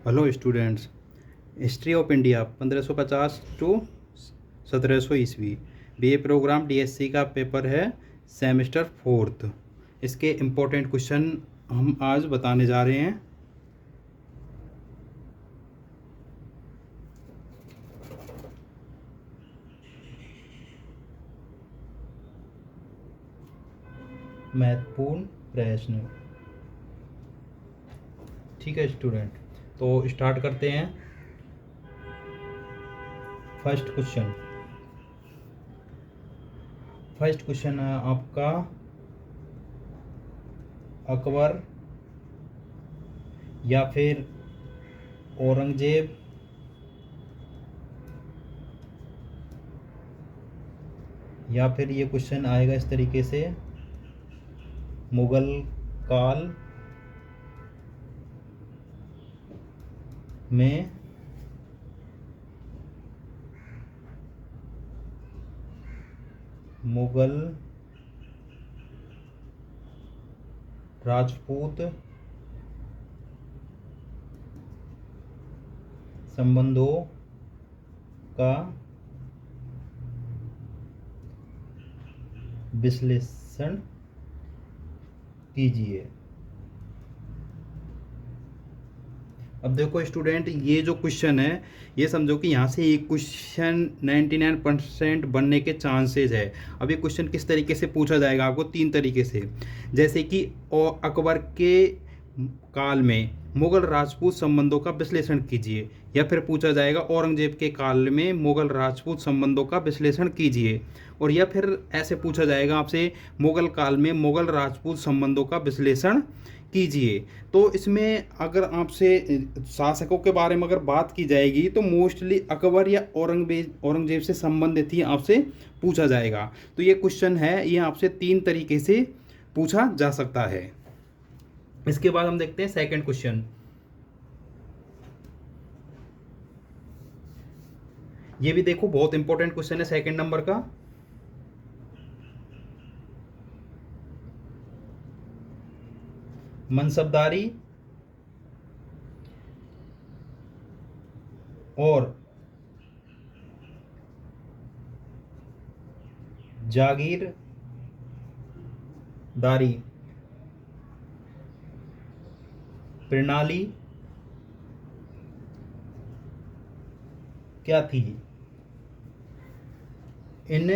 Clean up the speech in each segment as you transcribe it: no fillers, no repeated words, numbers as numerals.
Hello students. History of India 1550 to 1700 ईस्वी। BA program DSC का paper है, semester fourth. इसके इम्पोर्टेंट क्वेश्चन हम आज बताने जा रहे हैं। महत्वपूर्ण प्रश्न। ठीक है स्टूडेंट, तो स्टार्ट करते हैं। फर्स्ट क्वेश्चन है आपका, अकबर या फिर औरंगजेब या फिर ये क्वेश्चन आएगा इस तरीके से, मुगल काल में मुगल राजपूत संबंधों का विश्लेषण कीजिए। अब देखो स्टूडेंट, ये जो क्वेश्चन है, ये समझो कि यहाँ से एक क्वेश्चन 99% बनने के चांसेस है। अब ये क्वेश्चन किस तरीके से पूछा जाएगा आपको, तीन तरीके से। जैसे कि अकबर के काल में मुगल राजपूत संबंधों का विश्लेषण कीजिए, या फिर पूछा जाएगा औरंगजेब के काल में मुगल राजपूत संबंधों का विश्लेषण कीजिए, और या फिर ऐसे पूछा जाएगा आपसे, मुगल काल में मुगल राजपूत संबंधों का विश्लेषण कीजिए। तो इसमें अगर आपसे शासकों के बारे में अगर बात की जाएगी तो मोस्टली अकबर या औरंगजेब से संबंधित ही आपसे पूछा जाएगा। तो ये क्वेश्चन है, ये आपसे तीन तरीके से पूछा जा सकता है। इसके बाद हम देखते हैं सेकंड क्वेश्चन। ये भी देखो बहुत इंपॉर्टेंट क्वेश्चन है सेकंड नंबर का। मनसबदारी और जागीरदारी प्रणाली क्या थी? इन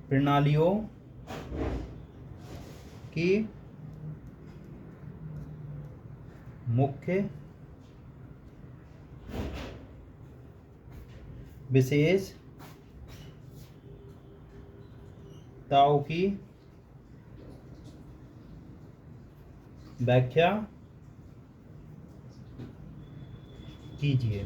प्रणालियों की मुख्य विशेषताओं की व्याख्या कीजिए।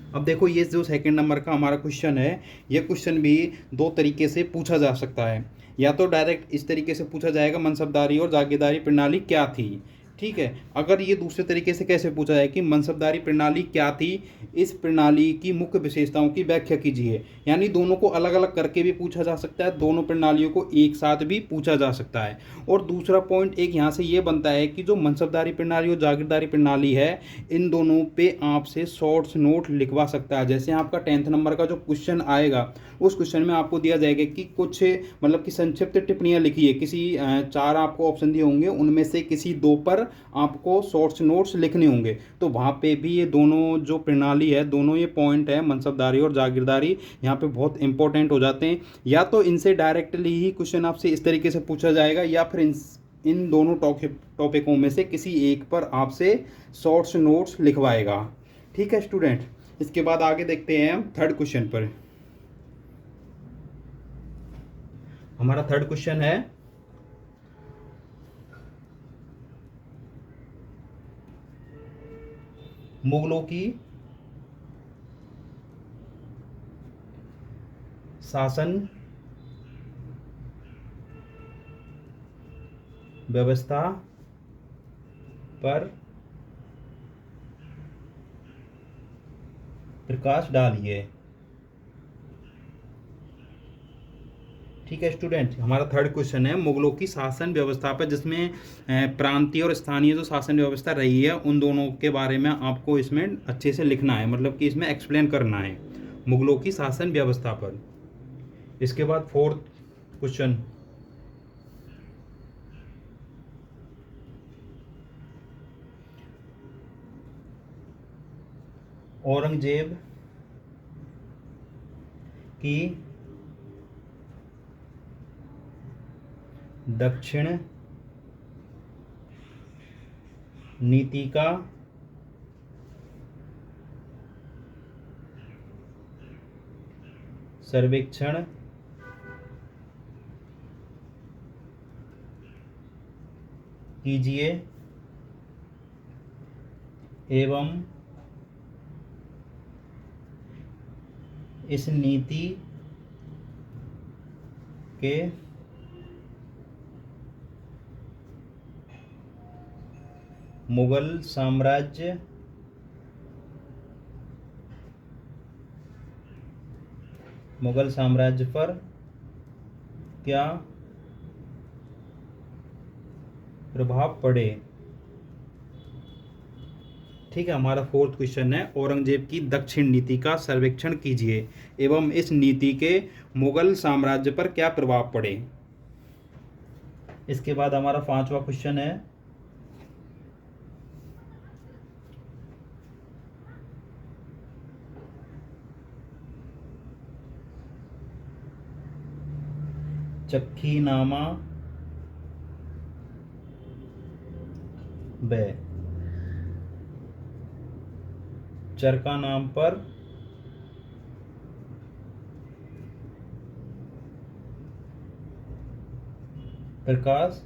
अब देखो, ये जो सेकंड नंबर का हमारा क्वेश्चन है, ये क्वेश्चन भी दो तरीके से पूछा जा सकता है। या तो डायरेक्ट इस तरीके से पूछा जाएगा, मनसबदारी और जागीरदारी प्रणाली क्या थी। ठीक है, अगर ये दूसरे तरीके से कैसे पूछा जाए कि मनसबदारी प्रणाली क्या थी, इस प्रणाली की मुख्य विशेषताओं की व्याख्या कीजिए, यानी दोनों को अलग अलग करके भी पूछा जा सकता है, दोनों प्रणालियों को एक साथ भी पूछा जा सकता है। और दूसरा पॉइंट एक यहाँ से ये बनता है कि जो मनसबदारी प्रणाली और जागीरदारी प्रणाली है, इन दोनों पे आपसे शॉर्ट्स नोट लिखवा सकता है। जैसे आपका 10th नंबर का जो क्वेश्चन आएगा, उस क्वेश्चन में आपको दिया जाएगा कि कुछ मतलब कि संक्षिप्त टिप्पणियां लिखिए, किसी चार आपको ऑप्शन दिए होंगे, उनमें से किसी दो पर आपको शॉर्ट्स नोट्स लिखने होंगे। तो वहाँ पे भी ये दोनों जो प्रणाली है, दोनों ये पॉइंट है मनसबदारी और जागीरदारी, यहाँ पे बहुत इंपॉर्टेंट हो जाते हैं। या तो इनसे डायरेक्टली ही क्वेश्चन आपसे इस तरीके से पूछा जाएगा, या फिर इन दोनों टॉपिकों में से किसी एक पर आपसे शॉर्ट्स नोट्स लिखवाएगा। ठीक है स्टूडेंट, इसके बाद आगे देखते हैं हम थर्ड क्वेश्चन पर। हमारा थर्ड क्वेश्चन है, मुगलों की शासन व्यवस्था पर प्रकाश डालिए। ठीक है स्टूडेंट, हमारा थर्ड क्वेश्चन है मुगलों की शासन व्यवस्था पर, जिसमें प्रांतीय और स्थानीय जो शासन व्यवस्था रही है उन दोनों के बारे में आपको इसमें अच्छे से लिखना है, मतलब कि इसमें एक्सप्लेन करना है मुगलों की शासन व्यवस्था पर। इसके बाद फोर्थ क्वेश्चन, औरंगजेब की दक्षिण नीति का सर्वेक्षण कीजिए एवं इस नीति के मुगल साम्राज्य पर क्या प्रभाव पड़े। ठीक है, हमारा फोर्थ क्वेश्चन है औरंगजेब की दक्षिण नीति का सर्वेक्षण कीजिए एवं इस नीति के मुगल साम्राज्य पर क्या प्रभाव पड़े। इसके बाद हमारा पांचवा क्वेश्चन है चक्कीनामा व चरका नाम पर प्रकाश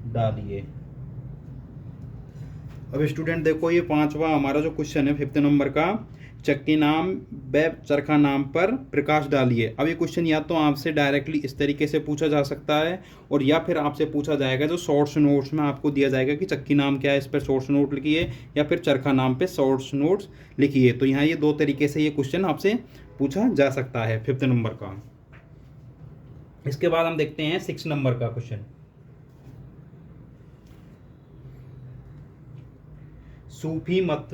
डालिए। अब स्टूडेंट देखो, ये पांचवा हमारा जो क्वेश्चन है फिफ्थ नंबर का, चक्की नाम व चरखा नाम पर प्रकाश डालिए। अब ये क्वेश्चन या तो आपसे डायरेक्टली इस तरीके से पूछा जा सकता है, और या फिर आपसे पूछा जाएगा जो शॉर्ट्स नोट्स में आपको दिया जाएगा कि चक्की नाम क्या है, इस पर शॉर्ट्स नोट लिखिए, या फिर चरखा नाम पे शॉर्ट्स नोट्स लिखिए। तो यहाँ ये दो तरीके से ये क्वेश्चन आपसे पूछा जा सकता है फिफ्थ नंबर का। इसके बाद हम देखते हैं सिक्स नंबर का क्वेश्चन, सूफी मत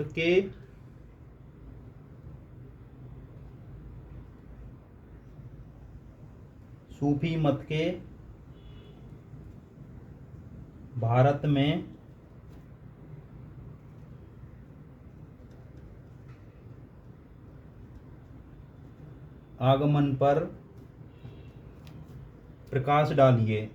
के भारत में आगमन पर प्रकाश डालिए।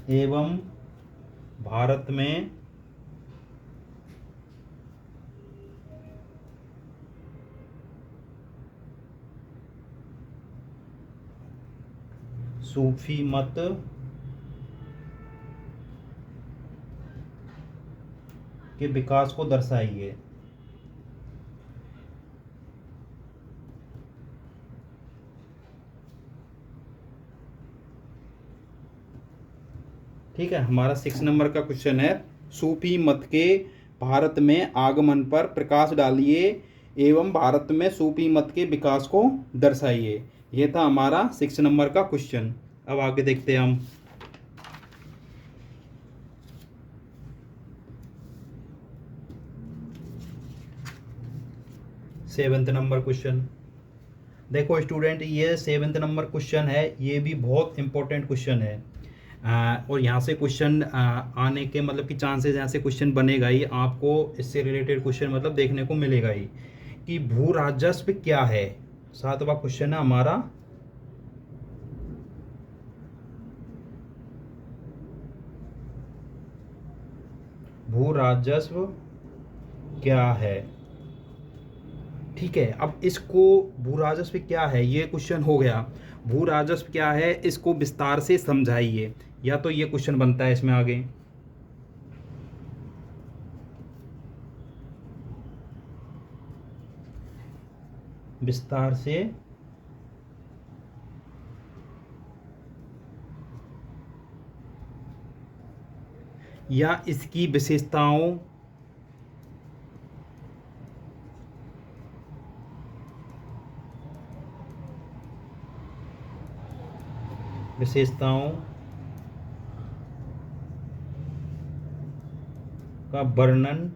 एवं भारत में सूफी मत के विकास को दर्शाइए। ठीक है, हमारा सिक्स नंबर का क्वेश्चन है सूफी मत के भारत में आगमन पर प्रकाश डालिए एवं भारत में सूफी मत के विकास को दर्शाइए। ये था हमारा सिक्स नंबर का क्वेश्चन। अब आगे देखते हैं हम सेवेंथ नंबर क्वेश्चन। देखो स्टूडेंट, ये सेवेंथ नंबर क्वेश्चन है, ये भी बहुत इंपॉर्टेंट क्वेश्चन है। और यहाँ से क्वेश्चन आने के मतलब कि चांसेस, यहाँ से क्वेश्चन बनेगा ही, आपको इससे रिलेटेड क्वेश्चन मतलब देखने को मिलेगा ही कि भू राजस्व क्या है। सातवां क्वेश्चन है हमारा, भू राजस्व क्या है। ठीक है, अब इसको भू राजस्व क्या है ये क्वेश्चन हो गया, भू राजस्व क्या है इसको विस्तार से समझाइए, या तो ये क्वेश्चन बनता है इसमें आगे। विस्तार से या इसकी विशेषताओं विशेषताओं का वर्णन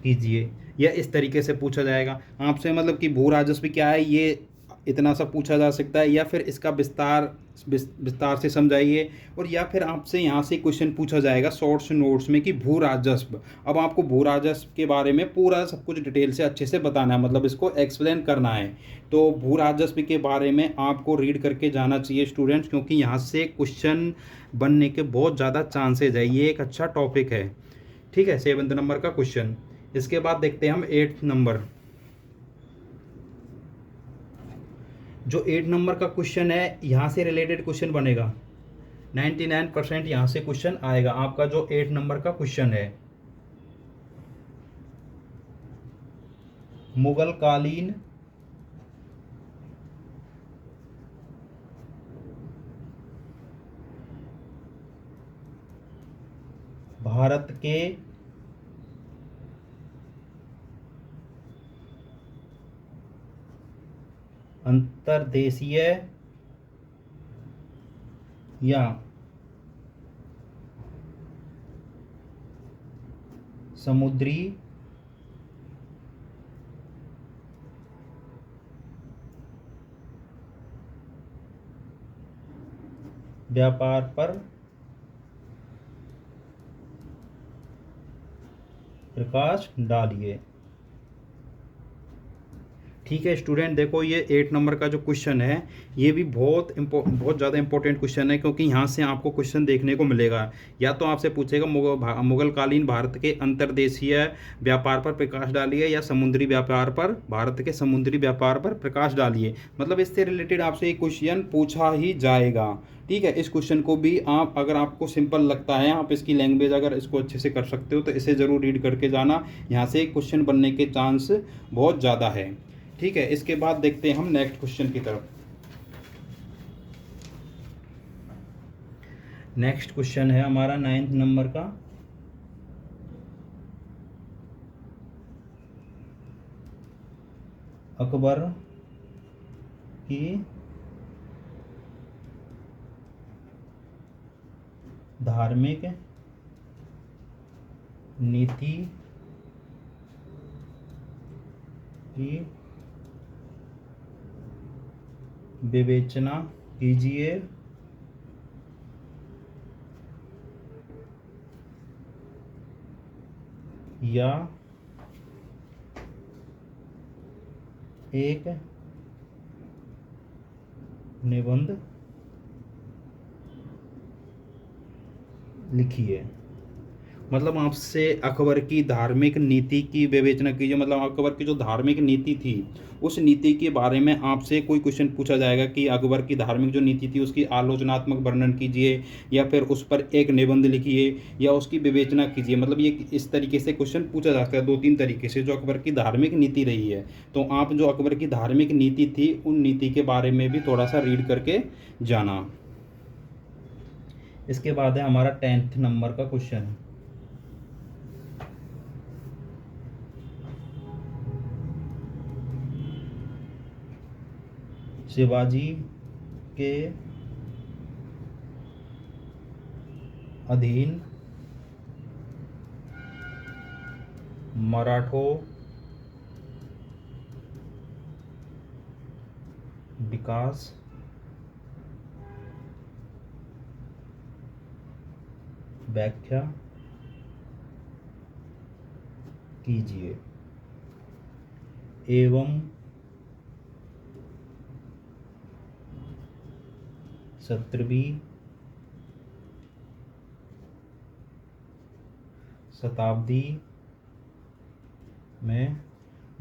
कीजिए। या इस तरीके से पूछा जाएगा आपसे, मतलब कि भू राजस्व क्या है ये इतना सा पूछा जा सकता है, या फिर इसका विस्तार से समझाइए। और या फिर आपसे यहाँ से क्वेश्चन पूछा जाएगा शॉर्ट्स नोट्स में कि भू राजस्व, अब आपको भू राजस्व के बारे में पूरा सब कुछ डिटेल से अच्छे से बताना है, मतलब इसको एक्सप्लेन करना है। तो भू राजस्व के बारे में आपको रीड करके जाना चाहिए स्टूडेंट्स, क्योंकि यहाँ से क्वेश्चन बनने के बहुत ज़्यादा चांसेज है, ये एक अच्छा टॉपिक है। ठीक है, 7th नंबर का क्वेश्चन। इसके बाद देखते हैं हम 8th नंबर। जो 8 नंबर का क्वेश्चन है, यहाँ से रिलेटेड क्वेश्चन बनेगा। 99% यहाँ से क्वेश्चन आएगा आपका। जो 8 नंबर का क्वेश्चन है, मुगल कालीन भारत के अंतर्देशीय या समुद्री व्यापार पर प्रकाश डालिए। ठीक है स्टूडेंट, देखो ये 8 नंबर का जो क्वेश्चन है, ये भी बहुत ज़्यादा इंपॉर्टेंट क्वेश्चन है, क्योंकि यहाँ से आपको क्वेश्चन देखने को मिलेगा। या तो आपसे पूछेगा मुगलकालीन भारत के अंतर्देशीय व्यापार पर प्रकाश डालिए, या समुद्री व्यापार पर, भारत के समुद्री व्यापार पर प्रकाश डालिए। मतलब इससे रिलेटेड आपसे एक क्वेश्चन पूछा ही जाएगा। ठीक है, इस क्वेश्चन को भी आप, अगर आपको सिंपल लगता है, आप इसकी लैंग्वेज अगर इसको अच्छे से कर सकते हो, तो इसे ज़रूर रीड करके जाना। यहाँ से क्वेश्चन बनने के चांस बहुत ज़्यादा है। ठीक है, इसके बाद देखते हैं हम नेक्स्ट क्वेश्चन की तरफ। नेक्स्ट क्वेश्चन है हमारा 9th नंबर का। अकबर की धार्मिक नीति की विवेचना कीजिए। या एक निबंध लिखिए। मतलब आपसे अकबर की धार्मिक नीति की विवेचना कीजिए, मतलब अकबर की जो धार्मिक नीति थी, उस नीति के बारे में आपसे कोई क्वेश्चन पूछा जाएगा कि अकबर की धार्मिक जो नीति थी उसकी आलोचनात्मक वर्णन कीजिए, या फिर उस पर एक निबंध लिखिए, या उसकी विवेचना कीजिए। मतलब ये इस तरीके से क्वेश्चन पूछा जा सकता है 2-3 तरीके से, जो अकबर की धार्मिक नीति रही है। तो आप जो अकबर की धार्मिक नीति थी, उन नीति के बारे में भी थोड़ा सा रीड करके जाना। इसके बाद है हमारा 10th नंबर का क्वेश्चन। शिवाजी के अधीन मराठों विकास व्याख्या कीजिए। एवं 17वीं शताब्दी में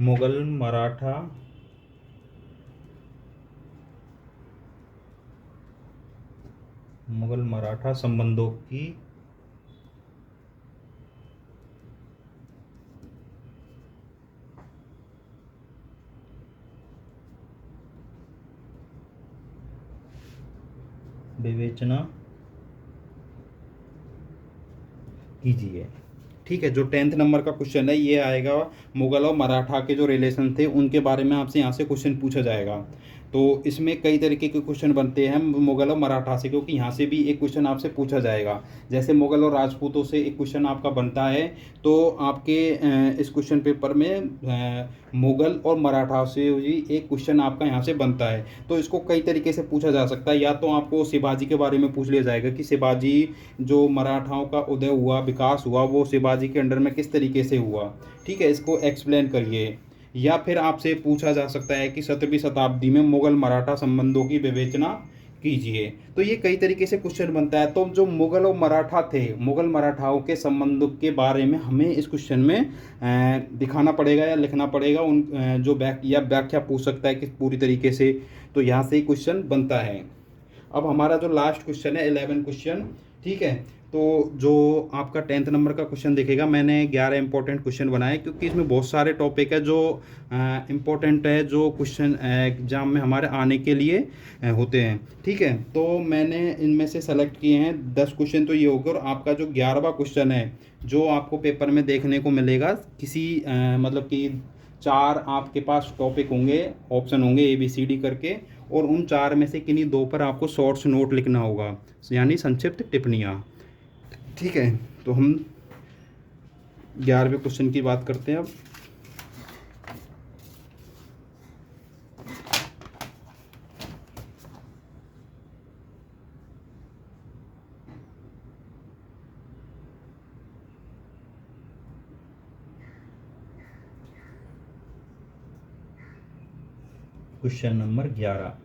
मुगल मराठा संबंधों की विवेचना कीजिए। ठीक है, जो 10th नंबर का क्वेश्चन है ये आएगा, मुगल और मराठा के जो रिलेशन थे उनके बारे में आपसे यहाँ से क्वेश्चन पूछा जाएगा। तो इसमें कई तरीके के क्वेश्चन बनते हैं मुगल और मराठा से, क्योंकि यहाँ से भी एक क्वेश्चन आपसे पूछा जाएगा। जैसे मुगल और राजपूतों से एक क्वेश्चन आपका बनता है, तो आपके इस क्वेश्चन पेपर में मुगल और मराठा से भी एक क्वेश्चन आपका यहाँ से बनता है। तो इसको कई तरीके से पूछा जा सकता है। या तो आपको शिवाजी के बारे में पूछ लिया जाएगा कि शिवाजी जो मराठाओं का उदय हुआ, विकास हुआ, वो शिवाजी के अंडर में किस तरीके से हुआ। ठीक है, इसको एक्सप्लेन करिए। या फिर आपसे पूछा जा सकता है कि 17वीं शताब्दी में मुगल मराठा संबंधों की विवेचना कीजिए। तो ये कई तरीके से क्वेश्चन बनता है। तो जो मुगल और मराठा थे, मुगल मराठाओं के संबंधों के बारे में हमें इस क्वेश्चन में दिखाना पड़ेगा या लिखना पड़ेगा। उन जो व्याख्या पूछ सकता है कि पूरी तरीके से। तो यहाँ से ही क्वेश्चन बनता है। अब हमारा जो लास्ट क्वेश्चन है 11 क्वेश्चन। ठीक है, तो जो आपका 10th नंबर का क्वेश्चन देखेगा, मैंने 11 इंपॉर्टेंट क्वेश्चन बनाए, क्योंकि इसमें बहुत सारे टॉपिक है जो इम्पोर्टेंट है, जो क्वेश्चन एग्जाम में हमारे आने के लिए होते हैं। ठीक है, तो मैंने इनमें से सेलेक्ट किए हैं 10 क्वेश्चन। तो ये होगा, और आपका जो 11वां क्वेश्चन है जो आपको पेपर में देखने को मिलेगा, किसी मतलब कि 4 आपके पास टॉपिक होंगे, ऑप्शन होंगे ABCD करके, और उन 4 में से किन्हीं 2 पर आपको शॉर्ट्स नोट लिखना होगा, यानी संक्षिप्त टिप्पणियाँ। ठीक है, तो हम 11वें क्वेश्चन की बात करते हैं अब। Question number 11।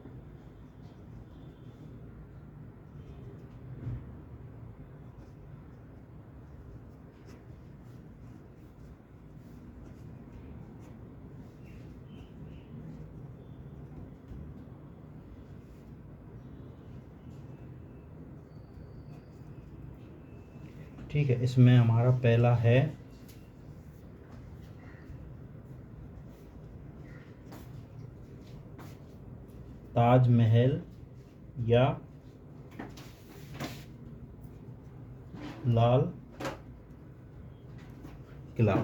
ठीक है, इसमें हमारा पहला है ताजमहल या लाल किला।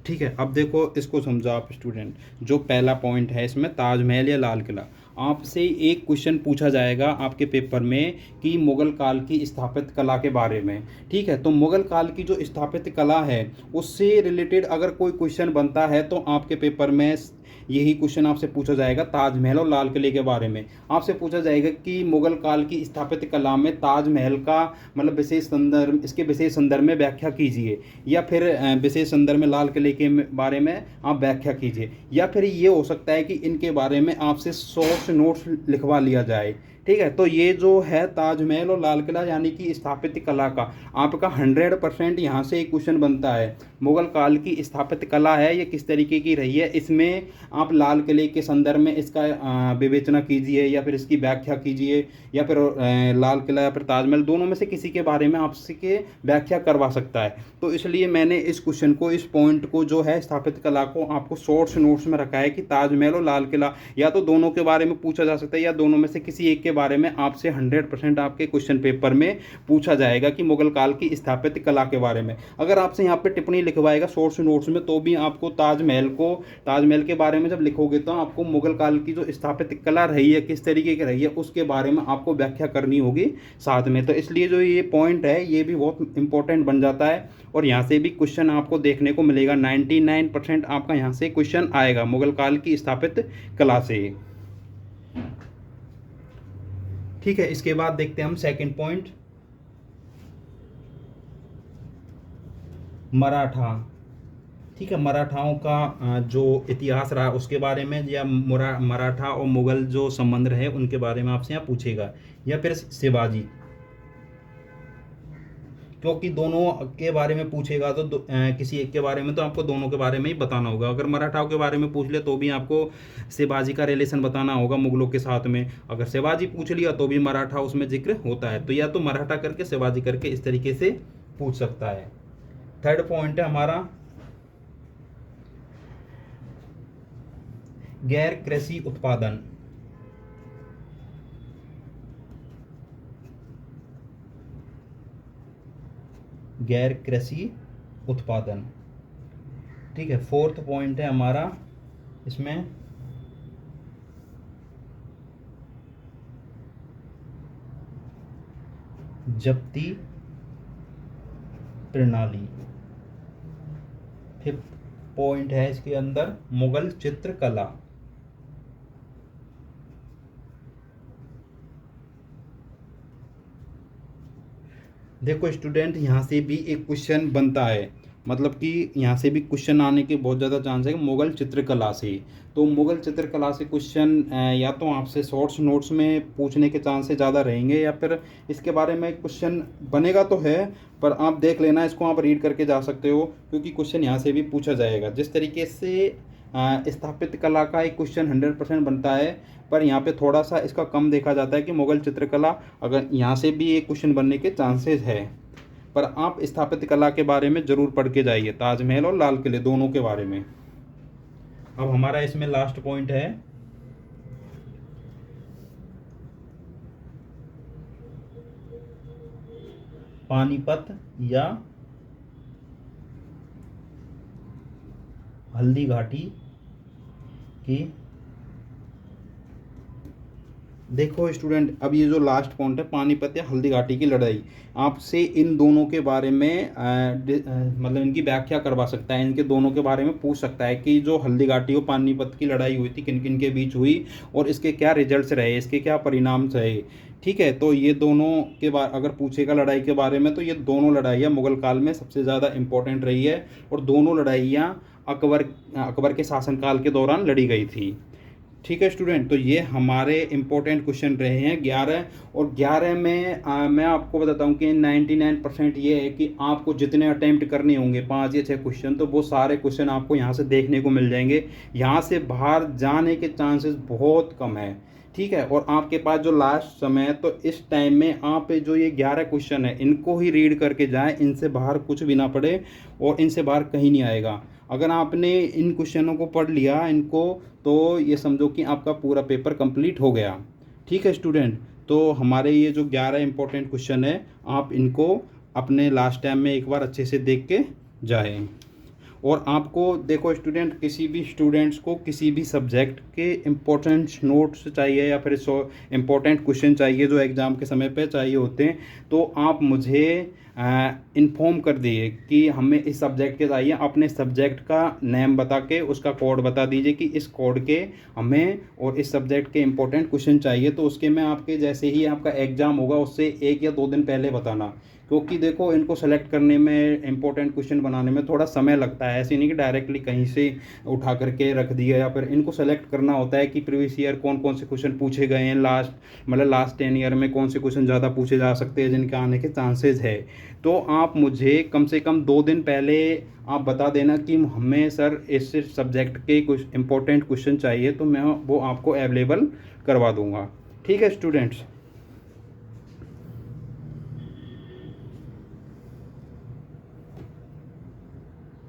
ठीक है, अब देखो इसको समझो आप स्टूडेंट। जो पहला पॉइंट है इसमें ताजमहल या लाल किला, आपसे एक क्वेश्चन पूछा जाएगा आपके पेपर में कि मुगल काल की स्थापित कला के बारे में। ठीक है, तो मुगल काल की जो स्थापित कला है उससे रिलेटेड अगर कोई क्वेश्चन बनता है तो आपके पेपर में यही क्वेश्चन आपसे पूछा जाएगा। ताजमहल और लाल किले के बारे में आपसे पूछा जाएगा कि मुगल काल की स्थापित कला में ताजमहल का मतलब विशेष संदर्भ, इसके विशेष संदर्भ में व्याख्या कीजिए। या फिर विशेष संदर्भ में लाल किले के बारे में आप व्याख्या कीजिए। या फिर ये हो सकता है कि इनके बारे में आपसे सोर्स नोट्स लिखवा लिया जाए। ठीक है, तो ये जो है ताजमहल और लाल किला यानी कि स्थापत्य कला का आपका 100% यहाँ से एक क्वेश्चन बनता है। मुगल काल की स्थापत्य कला है ये किस तरीके की रही है, इसमें आप लाल किले के संदर्भ में इसका विवेचना कीजिए या फिर इसकी व्याख्या कीजिए। या फिर लाल किला या फिर ताजमहल, दोनों में से किसी के बारे में आपसे व्याख्या करवा सकता है। तो इसलिए मैंने इस क्वेश्चन को, इस पॉइंट को जो है स्थापित कला को, आपको शॉर्ट्स नोट्स में रखा है कि ताजमहल और लाल किला या तो दोनों के बारे में पूछा जा सकता है या दोनों में से किसी एक के बारे में आपसे 100% आपके क्वेश्चन पेपर में पूछा जाएगा कि मुगल काल की स्थापित कला के बारे में। अगर आपसे यहाँ पे टिप्पणी लिखवाएगा शॉर्ट्स नोट्स में तो भी आपको ताजमहल के बारे में जब लिखोगे तो आपको मुगल काल की जो स्थापित कला रही है किस तरीके की रही है उसके बारे में आपको व्याख्या करनी होगी साथ में। तो इसलिए जो ये पॉइंट है ये भी बहुत इंपॉर्टेंट बन जाता है और यहाँ से भी क्वेश्चन आपको देखने को मिलेगा। 99% आपका यहाँ से क्वेश्चन आएगा मुगल काल की स्थापित कला से। ठीक है, इसके बाद देखते हैं हम सेकंड पॉइंट, मराठा। ठीक है, मराठाओं का जो इतिहास रहा उसके बारे में, या मराठा और मुगल जो संबंध रहे उनके बारे में आपसे यहाँ पूछेगा। या फिर शिवाजी, क्योंकि दोनों के बारे में पूछेगा तो किसी एक के बारे में तो आपको दोनों के बारे में ही बताना होगा। अगर मराठाओं के बारे में पूछ ले तो भी आपको शिवाजी का रिलेशन बताना होगा मुगलों के साथ में। अगर शिवाजी पूछ लिया तो भी मराठा उसमें जिक्र होता है। तो या तो मराठा करके शिवाजी करके इस तरीके से पूछ सकता है। थर्ड पॉइंट है हमारा गैर कृषि उत्पादन। गैर कृषि उत्पादन। ठीक है, फोर्थ पॉइंट है हमारा इसमें जब्ती प्रणाली। फिफ्थ पॉइंट है इसके अंदर मुगल चित्रकला। देखो स्टूडेंट, यहाँ से भी एक क्वेश्चन बनता है, मतलब कि यहाँ से भी क्वेश्चन आने के बहुत ज़्यादा चांस है मुगल चित्रकला से। तो मुगल चित्रकला से क्वेश्चन या तो आपसे शॉर्ट्स नोट्स में पूछने के चांसेस ज़्यादा रहेंगे, या फिर इसके बारे में क्वेश्चन बनेगा तो है, पर आप देख लेना, इसको आप रीड करके जा सकते हो, क्योंकि क्वेश्चन यहाँ से भी पूछा जाएगा। जिस तरीके से स्थापित कला का एक क्वेश्चन 100% बनता है, पर यहाँ पे थोड़ा सा इसका कम देखा जाता है कि मुगल चित्रकला, अगर यहाँ से भी एक क्वेश्चन बनने के चांसेस है। पर आप स्थापित कला के बारे में ज़रूर पढ़ के जाइए, ताजमहल और लाल किले दोनों के बारे में। अब हमारा इसमें लास्ट पॉइंट है पानीपत या हल्दी घाटी की। देखो स्टूडेंट, अब ये जो लास्ट पॉइंट है पानीपत या हल्दी घाटी की लड़ाई, आपसे इन दोनों के बारे में मतलब इनकी व्याख्या करवा सकता है, इनके दोनों के बारे में पूछ सकता है कि जो हल्दी घाटी और पानीपत की लड़ाई हुई थी किन किन के बीच हुई, और इसके क्या रिजल्ट्स रहे, इसके क्या परिणाम रहे। ठीक है, तो ये दोनों के बारे अगर पूछेगा लड़ाई के बारे में, तो ये दोनों लड़ाइयाँ मुगल काल में सबसे ज़्यादा इम्पोर्टेंट रही है, और दोनों लड़ाइयाँ अकबर के शासनकाल के दौरान लड़ी गई थी। ठीक है स्टूडेंट, तो ये हमारे इम्पोर्टेंट क्वेश्चन रहे हैं 11, और 11 में मैं आपको बताता हूँ कि 99% ये है कि आपको जितने अटैम्प्ट करने होंगे 5 या 6 क्वेश्चन, तो वो सारे क्वेश्चन आपको यहाँ से देखने को मिल जाएंगे। यहाँ से बाहर जाने के चांसेस बहुत कम है। ठीक है, और आपके पास जो लास्ट समय है, तो इस टाइम में आप जो ये 11 क्वेश्चन है इनको ही रीड करके जाएं, इनसे बाहर कुछ भी ना पड़े, और इनसे बाहर कहीं नहीं आएगा। अगर आपने इन क्वेश्चनों को पढ़ लिया इनको, तो ये समझो कि आपका पूरा पेपर कंप्लीट हो गया। ठीक है स्टूडेंट, तो हमारे ये जो 11 इंपॉर्टेंट क्वेश्चन है, आप इनको अपने लास्ट टाइम में एक बार अच्छे से देख के जाएं। और आपको देखो स्टूडेंट, किसी भी स्टूडेंट्स को किसी भी सब्जेक्ट के इम्पोर्टेंट नोट्स चाहिए या फिर इम्पोर्टेंट क्वेश्चन चाहिए जो एग्ज़ाम के समय पे चाहिए होते हैं, तो आप मुझे इन्फॉर्म कर दिए कि हमें इस सब्जेक्ट के चाहिए। अपने सब्जेक्ट का नेम बता के उसका कोड बता दीजिए कि इस कोड के हमें और इस सब्जेक्ट के इम्पोर्टेंट क्वेश्चन चाहिए, तो उसके मैं आपके जैसे ही आपका एग्ज़ाम होगा उससे 1 या 2 दिन पहले बताना, क्योंकि देखो इनको सेलेक्ट करने में, इंपॉर्टेंट क्वेश्चन बनाने में थोड़ा समय लगता है। ऐसे नहीं कि डायरेक्टली कहीं से उठा करके रख दिया, या फिर इनको सेलेक्ट करना होता है कि प्रीवियस ईयर कौन कौन से क्वेश्चन पूछे गए हैं, लास्ट 10 ईयर में कौन से क्वेश्चन ज़्यादा पूछे जा सकते हैं जिनके आने के चांसेस है। तो आप मुझे कम से कम 2 दिन पहले आप बता देना कि हमें सर इस सब्जेक्ट के कुछ इंपॉर्टेंट क्वेश्चन चाहिए, तो मैं वो आपको अवेलेबल करवा दूँगा। ठीक है स्टूडेंट्स।